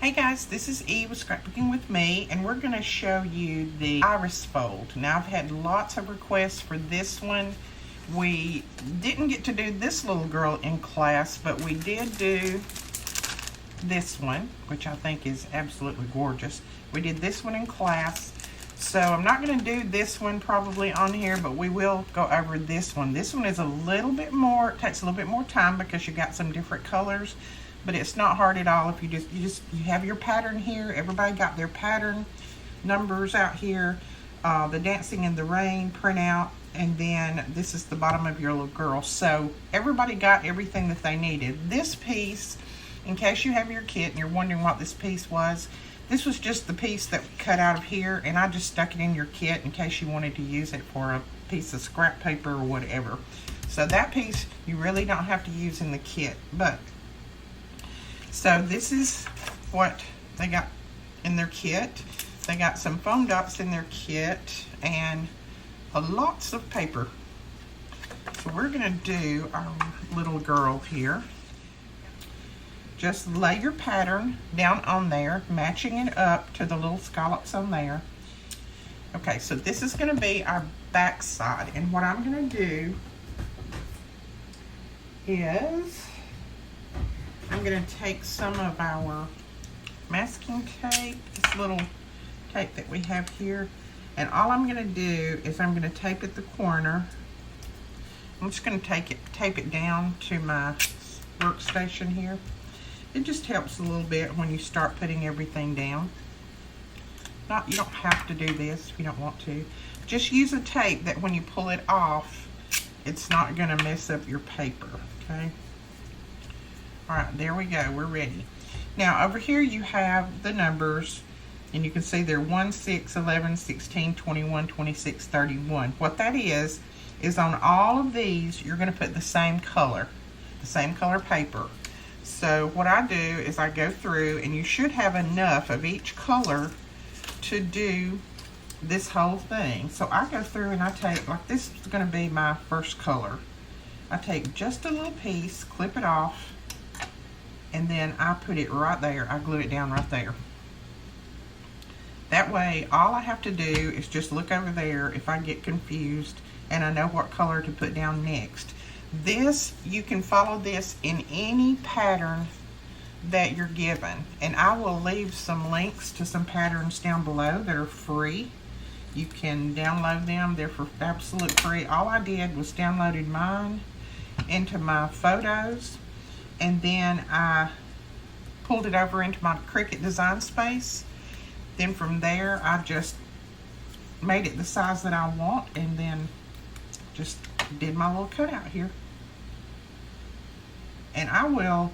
Hey guys, this is Eve with Scrapbooking with Me, and we're going to show you the iris fold. Now I've had lots of requests for this one. We didn't get to do this little girl in class, but we did do this one, which I think is absolutely gorgeous. We did this one in class, so I'm not going to do this one probably on here, but we will go over this one. This one is a little bit more, it takes a little bit more time because you got some different colors. But it's not hard at all if you have your pattern here. Everybody got their pattern numbers out here. The Dancing in the Rain printout, and then this is the bottom of your little girl. So everybody got everything that they needed. This piece, in case you have your kit and you're wondering what this piece was, this was just the piece that cut out of here, and I just stuck it in your kit in case you wanted to use it for a piece of scrap paper or whatever. So that piece you really don't have to use in the kit, but so this is what they got in their kit. They got some foam dots in their kit and lots of paper. So we're going to do our little girl here. Just lay your pattern down on there, matching it up to the little scallops on there. Okay, so this is going to be our back side. And what I'm going to do is I'm going to take some of our masking tape, this little tape that we have here, and all I'm going to do is I'm going to tape at the corner. I'm just going to tape it down to my workstation here. It just helps a little bit when you start putting everything down. You don't have to do this if you don't want to. Just use a tape that when you pull it off, it's not going to mess up your paper, okay? All right, there we go, we're ready. Now over here you have the numbers, and you can see they're 1, 6, 11, 16, 21, 26, 31. What that is on all of these, you're gonna put the same color paper. So what I do is I go through, and you should have enough of each color to do this whole thing. So I go through and I take, like this is gonna be my first color. I take just a little piece, clip it off, and then I put it right there. I glue it down right there. That way, all I have to do is just look over there if I get confused and I know what color to put down next. This, you can follow this in any pattern that you're given. And I will leave some links to some patterns down below that are free. You can download them. They're for absolute free. All I did was downloaded mine into my photos, and then I pulled it over into my Cricut design space. Then from there, I just made it the size that I want, and then just did my little cutout here. And I will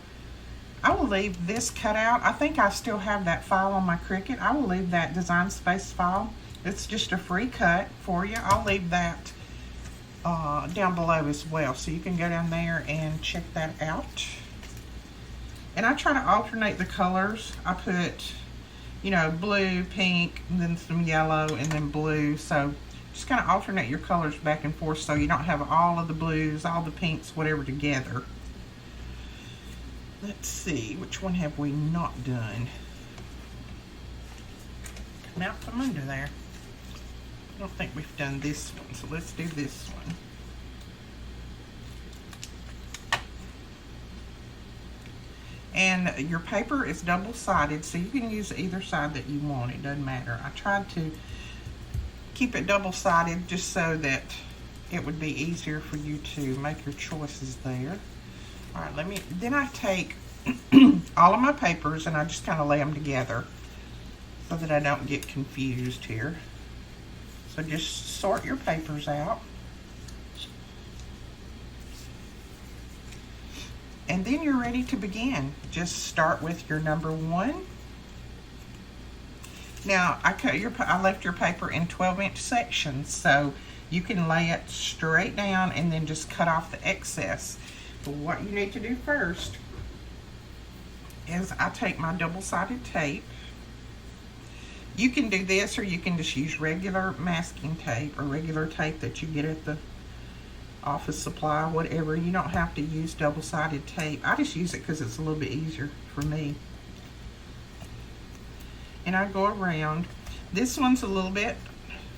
leave this cutout. I think I still have that file on my Cricut. I will leave that design space file. It's just a free cut for you. I'll leave that down below as well, so you can go down there and check that out. And I try to alternate the colors. I put, you know, blue, pink, and then some yellow, and then blue. So just kind of alternate your colors back and forth so you don't have all of the blues, all the pinks, whatever together. Let's see, which one have we not done? Come out from under there. I don't think we've done this one, so let's do this one. And your paper is double-sided, so you can use either side that you want. It doesn't matter. I tried to keep it double-sided just so that it would be easier for you to make your choices there. All right, then I take all of my papers and I just kind of lay them together so that I don't get confused here. So just sort your papers out. And then you're ready to begin. Just start with your number 1. Now, I left your paper in 12-inch sections, so you can lay it straight down and then just cut off the excess. But what you need to do first is I take my double-sided tape. You can do this, or you can just use regular masking tape or regular tape that you get at the office supply, whatever. You don't have to use double-sided tape. I just use it because it's a little bit easier for me. and I go around. This one's a little bit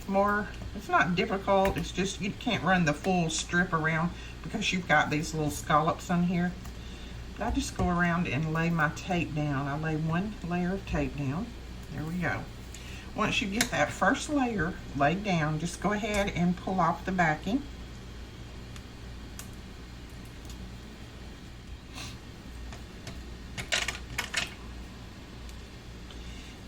more, it's not difficult, it's just you can't run the full strip around because you've got these little scallops on here. But I just go around and lay my tape down. I lay one layer of tape down. There we go. Once you get that first layer laid down, just go ahead and pull off the backing.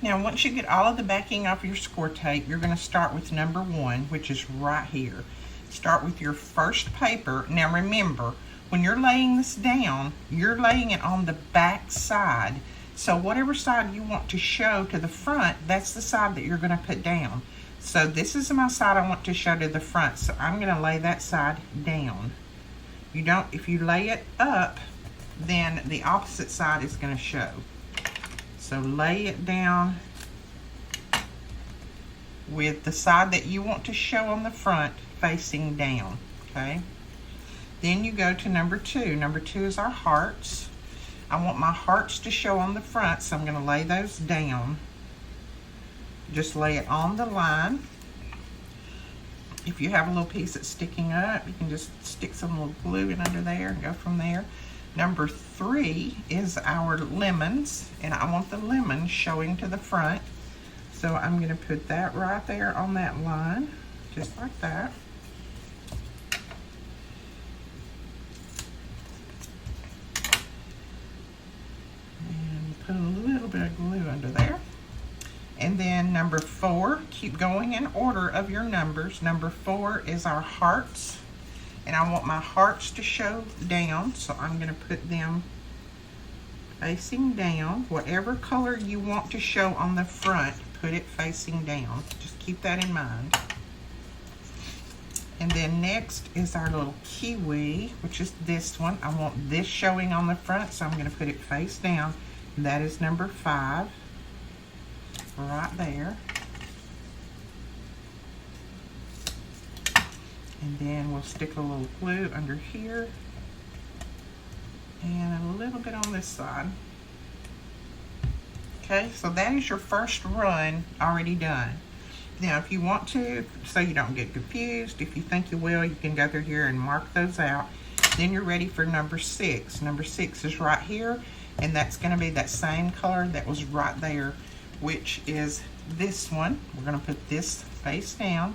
Now, once you get all of the backing off your score tape, you're going to start with number 1, which is right here. Start with your first paper. Now remember, when you're laying this down, you're laying it on the back side. So whatever side you want to show to the front, that's the side that you're going to put down. So this is my side I want to show to the front, so I'm going to lay that side down. You don't, if you lay it up, then the opposite side is going to show. So lay it down with the side that you want to show on the front facing down, okay? Then you go to number 2. Number 2 is our hearts. I want my hearts to show on the front, so I'm going to lay those down. Just lay it on the line. If you have a little piece that's sticking up, you can just stick some little glue in under there and go from there. Number 3 is our lemons, and I want the lemons showing to the front. So I'm going to put that right there on that line, just like that. And put a little bit of glue under there. And then number 4, keep going in order of your numbers. Number 4 is our hearts. And I want my hearts to show down, so I'm going to put them facing down. Whatever color you want to show on the front, put it facing down. Just keep that in mind. And then next is our little kiwi, which is this one. I want this showing on the front, so I'm going to put it face down. And that is number 5, right there. And then we'll stick a little glue under here and a little bit on this side. Okay, so that is your first run already done. Now, if you want to, so you don't get confused, if you think you will, you can go through here and mark those out. Then you're ready for number 6. Number 6 is right here, and that's going to be that same color that was right there, which is this one. We're going to put this face down.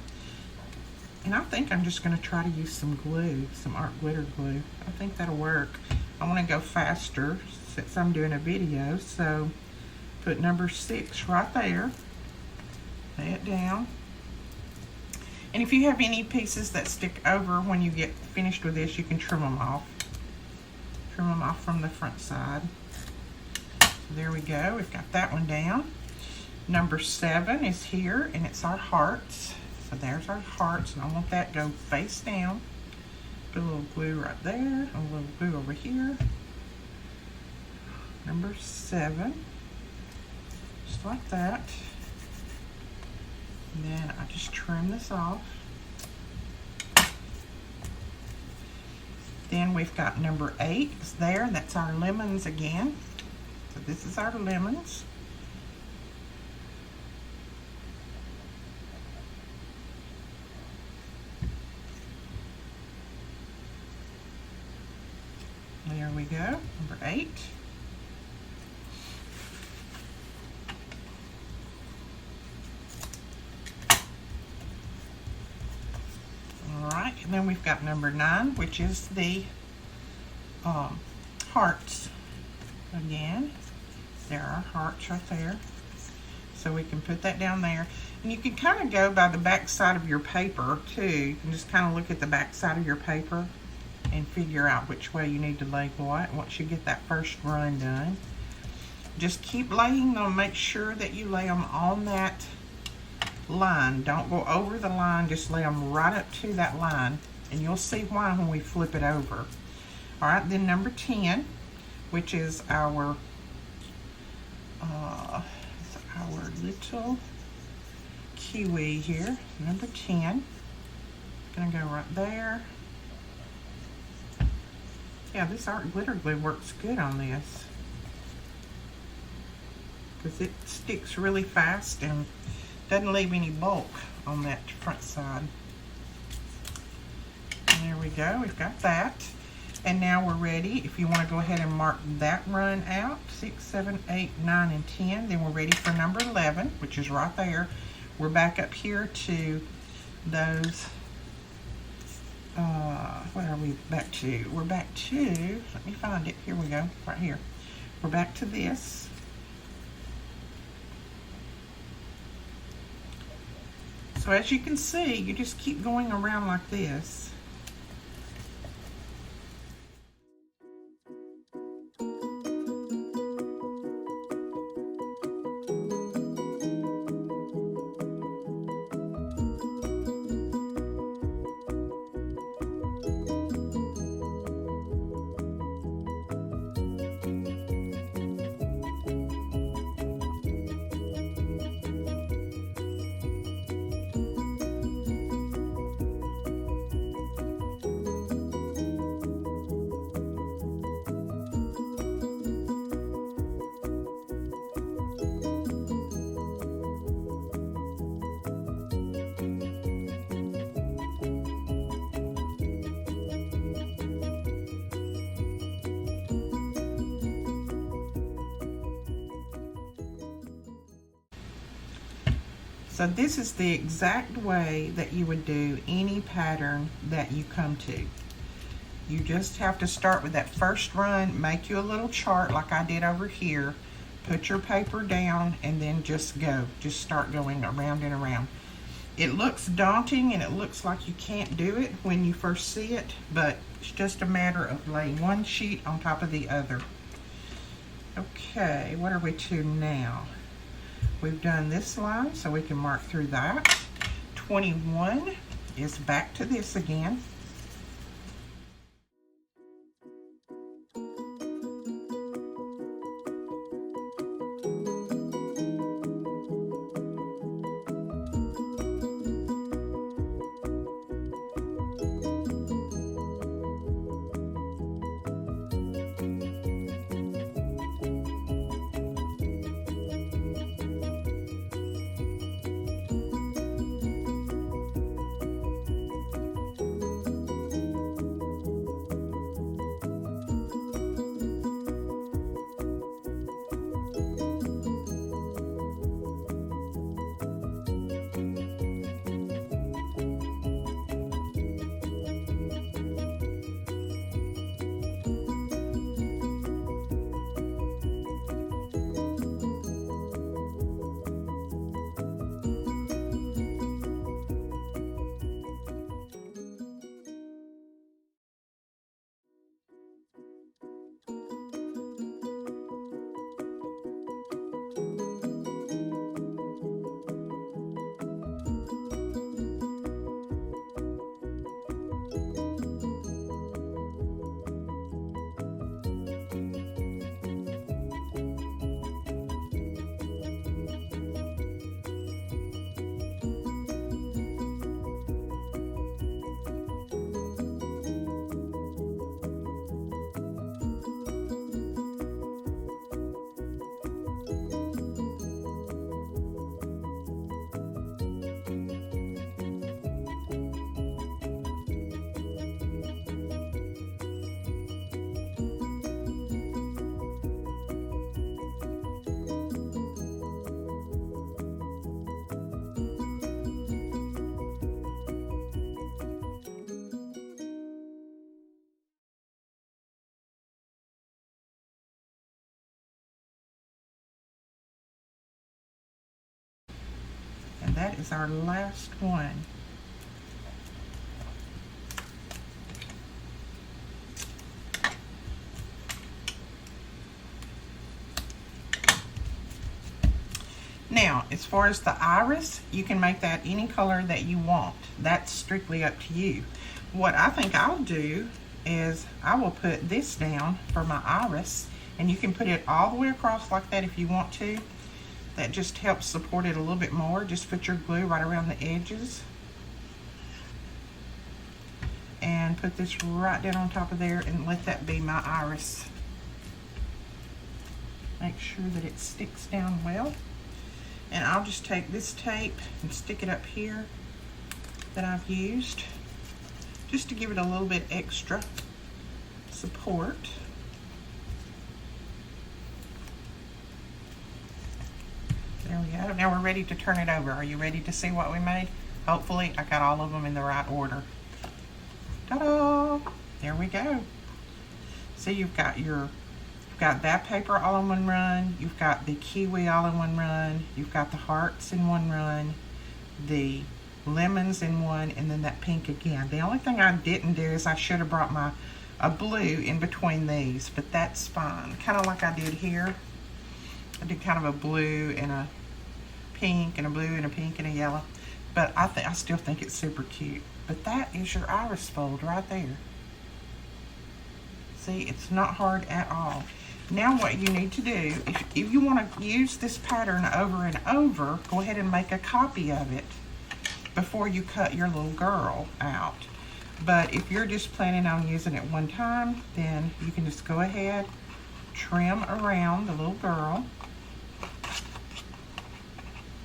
And I think I'm just going to try to use some glue, some art glitter glue. I think that'll work. I want to go faster since I'm doing a video, so put number 6 right there. Lay it down. And if you have any pieces that stick over when you get finished with this, you can trim them off. Trim them off from the front side. So there we go. We've got that one down. Number 7 is here, and it's our hearts. So there's our hearts, and I want that to go face down. Put a little glue right there, a little glue over here. Number 7, just like that. And then I just trim this off. Then we've got number 8 is there, and that's our lemons again. So this is our lemons. There we go, number 8. All right, and then we've got number 9, which is the hearts. Again, there are hearts right there. So we can put that down there. And you can kind of go by the back side of your paper too. You can just kind of look at the back side of your paper and figure out which way you need to lay what once you get that first run done. Just keep laying them. Make sure that you lay them on that line. Don't go over the line, just lay them right up to that line, and you'll see why when we flip it over. All right, then number 10, which is our little kiwi here. Number 10, gonna go right there. Yeah, this art glitter glue works good on this. because it sticks really fast and doesn't leave any bulk on that front side. And there we go, we've got that. And now we're ready. If you want to go ahead and mark that run out, 6, 7, 8, 9, and 10, then we're ready for number 11, which is right there. We're back up here to those, what are we back to? We're back to, let me find it, here we go, right here. We're back to this. So as you can see, you just keep going around like this. So this is the exact way that you would do any pattern that you come to. You just have to start with that first run, make you a little chart like I did over here, put your paper down, and then just go. Just start going around and around. It looks daunting and it looks like you can't do it when you first see it, but it's just a matter of laying one sheet on top of the other. Okay, what are we to now? We've done this line, so we can mark through that. 21 is back to this again. And that is our last one. Now, as far as the iris, you can make that any color that you want. That's strictly up to you. What I think I'll do is I will put this down for my iris, and you can put it all the way across like that if you want to. That just helps support it a little bit more. Just put your glue right around the edges. And put this right down on top of there and let that be my iris. Make sure that it sticks down well. And I'll just take this tape and stick it up here that I've used, just to give it a little bit extra support. There we go. Now we're ready to turn it over. Are you ready to see what we made? Hopefully I got all of them in the right order. Ta-da! There we go. See, you've got that paper all in one run, you've got the kiwi all in one run, you've got the hearts in one run, the lemons in one, and then that pink again. The only thing I didn't do is I should have brought a blue in between these, but that's fine. Kind of like I did here. I did kind of a blue and a pink and a blue and a pink and a yellow, but I still think it's super cute. But that is your iris fold right there. See, it's not hard at all. Now what you need to do, if you want to use this pattern over and over, go ahead and make a copy of it before you cut your little girl out. But if you're just planning on using it one time, then you can just go ahead, trim around the little girl,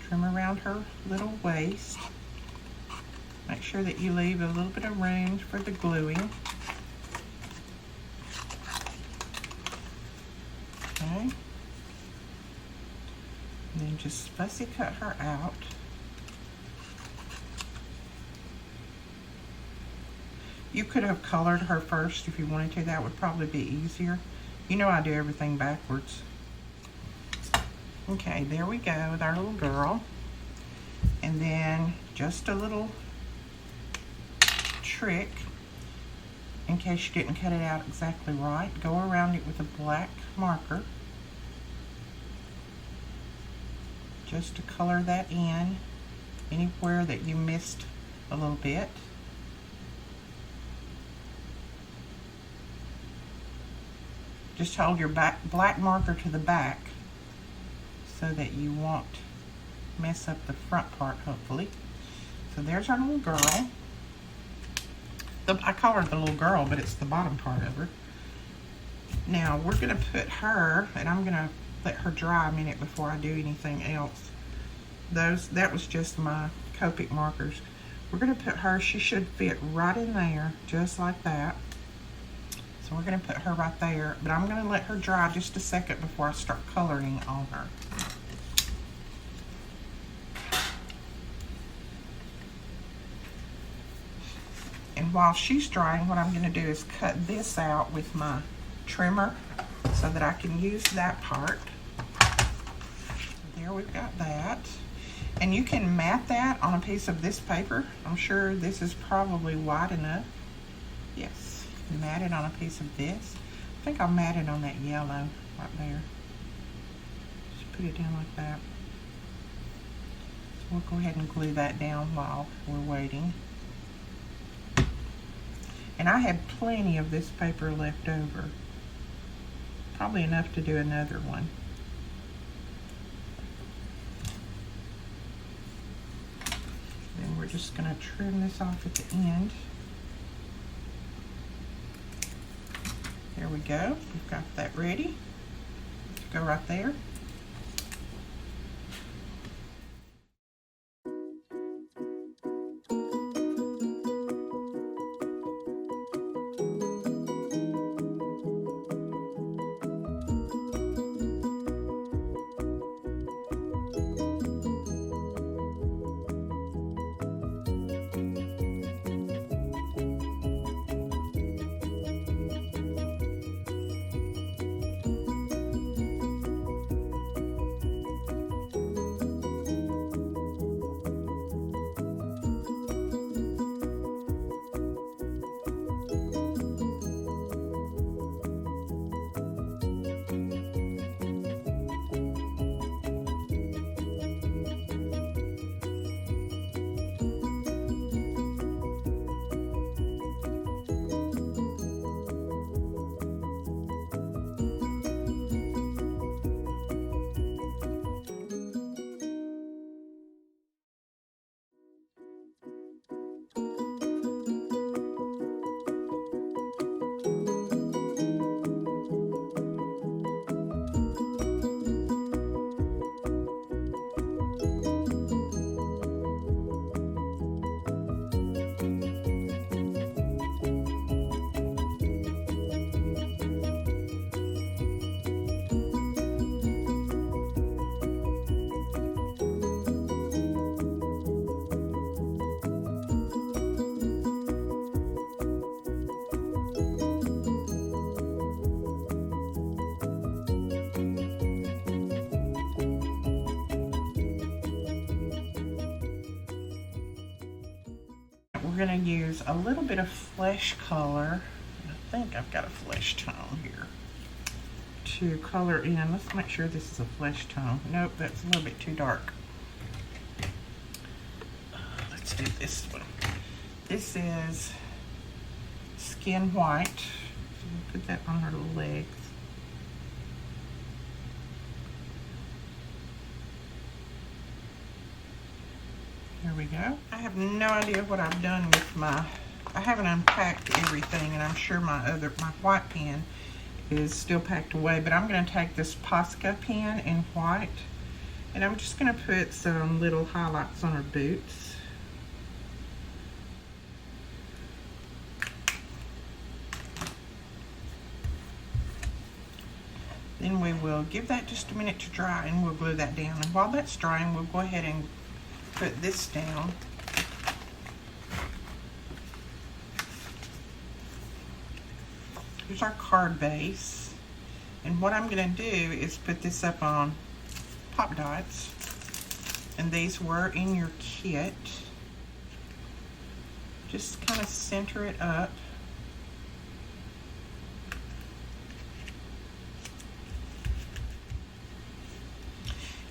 trim around her little waist. Make sure that you leave a little bit of room for the gluing. Okay. And then just fussy cut her out. You could have colored her first if you wanted to. That would probably be easier. You know I do everything backwards. Okay, there we go with our little girl. And then just a little trick in case you didn't cut it out exactly right. Go around it with a black marker just to color that in anywhere that you missed a little bit. Just hold your black marker to the back so that you won't mess up the front part, hopefully. So there's our little girl. I call her the little girl, but it's the bottom part of her. Now we're going to put her, and I'm going to let her dry a minute before I do anything else. That was just my Copic markers. We're going to put her, she should fit right in there, just like that. So we're going to put her right there, but I'm going to let her dry just a second before I start coloring on her. And while she's drying, what I'm going to do is cut this out with my trimmer so that I can use that part. There, we've got that. And you can mat that on a piece of this paper. I'm sure this is probably wide enough. Yes, mat it on a piece of this. I think I'll mat it on that yellow right there. Just put it down like that. So we'll go ahead and glue that down while we're waiting. And I had plenty of this paper left over. Probably enough to do another one. Then we're just going to trim this off at the end. There we go. We've got that ready. Go right there. gonna use a little bit of flesh color. I think I've got a flesh tone here to color in. Let's make sure this is a flesh tone. Nope, that's a little bit too dark. Let's do this one. This is Skin White. So we'll put that on her legs. There we go. I have no idea what I've done with my, I haven't unpacked everything, and I'm sure my white pen is still packed away, but I'm gonna take this Posca pen in white, and I'm just gonna put some little highlights on her boots. Then we will give that just a minute to dry, and we'll glue that down. And while that's drying, we'll go ahead and put this down. Here's our card base. And what I'm going to do is put this up on Pop Dots. And these were in your kit. Just kind of center it up.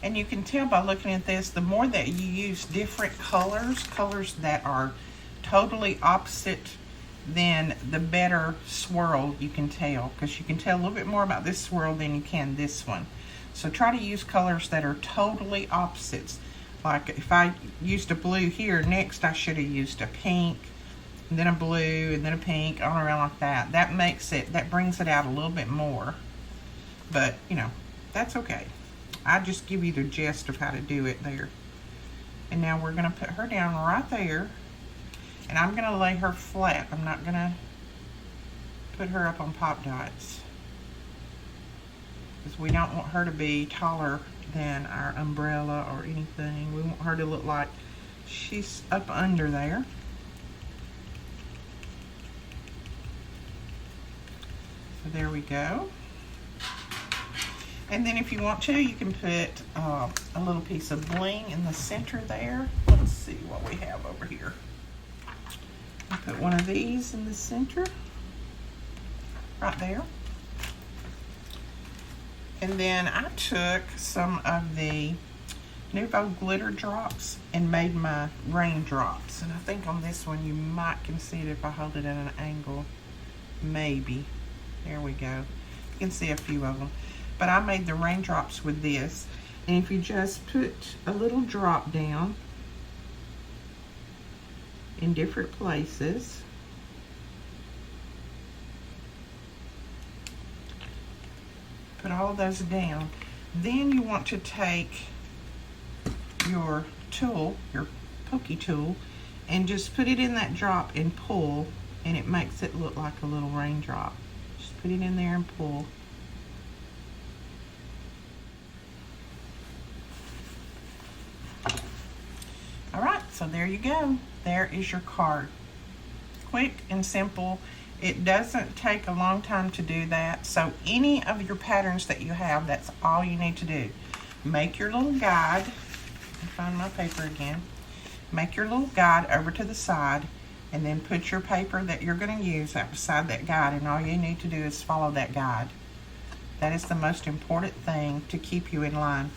And you can tell by looking at this, the more that you use different colors that are totally opposite, then the better swirl you can tell. Because you can tell a little bit more about this swirl than you can this one. So try to use colors that are totally opposites. Like if I used a blue here, next I should have used a pink, and then a blue, and then a pink, on around like that. That makes it, that brings it out a little bit more. But, you know, that's okay. I just give you the gist of how to do it there. And now we're gonna put her down right there, and I'm gonna lay her flat. I'm not gonna put her up on Pop Dots, because we don't want her to be taller than our umbrella or anything. We want her to look like she's up under there. So there we go. And then if you want to, you can put a little piece of bling in the center there. Let's see what we have over here. I'll put one of these in the center, right there. And then I took some of the Nouveau glitter drops and made my raindrops. And I think on this one you might can see it if I hold it at an angle. Maybe. There we go. You can see a few of them. But I made the raindrops with this. And if you just put a little drop down in different places, put all of those down, then you want to take your tool, your pokey tool, and just put it in that drop and pull, and it makes it look like a little raindrop. Just put it in there and pull. Alright, so there you go. There is your card. Quick and simple. It doesn't take a long time to do that. So any of your patterns that you have, that's all you need to do. Make your little guide. Let me find my paper again. Make your little guide over to the side, and then put your paper that you're going to use out beside that guide, and all you need to do is follow that guide. That is the most important thing to keep you in line.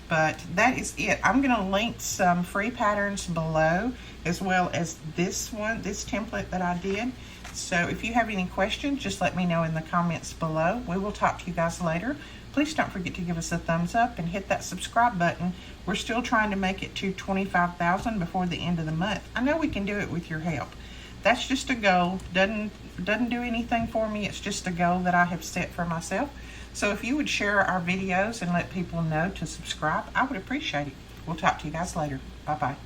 But that is it. I'm going to link some free patterns below, as well as this one, this template that I did. So if you have any questions, just let me know in the comments below. We will talk to you guys later. Please don't forget to give us a thumbs up and hit that subscribe button. We're still trying to make it to 25,000 before the end of the month. I know we can do it with your help. That's just a goal. Doesn't do anything for me. It's just a goal that I have set for myself. So if you would share our videos and let people know to subscribe, I would appreciate it. We'll talk to you guys later. Bye-bye.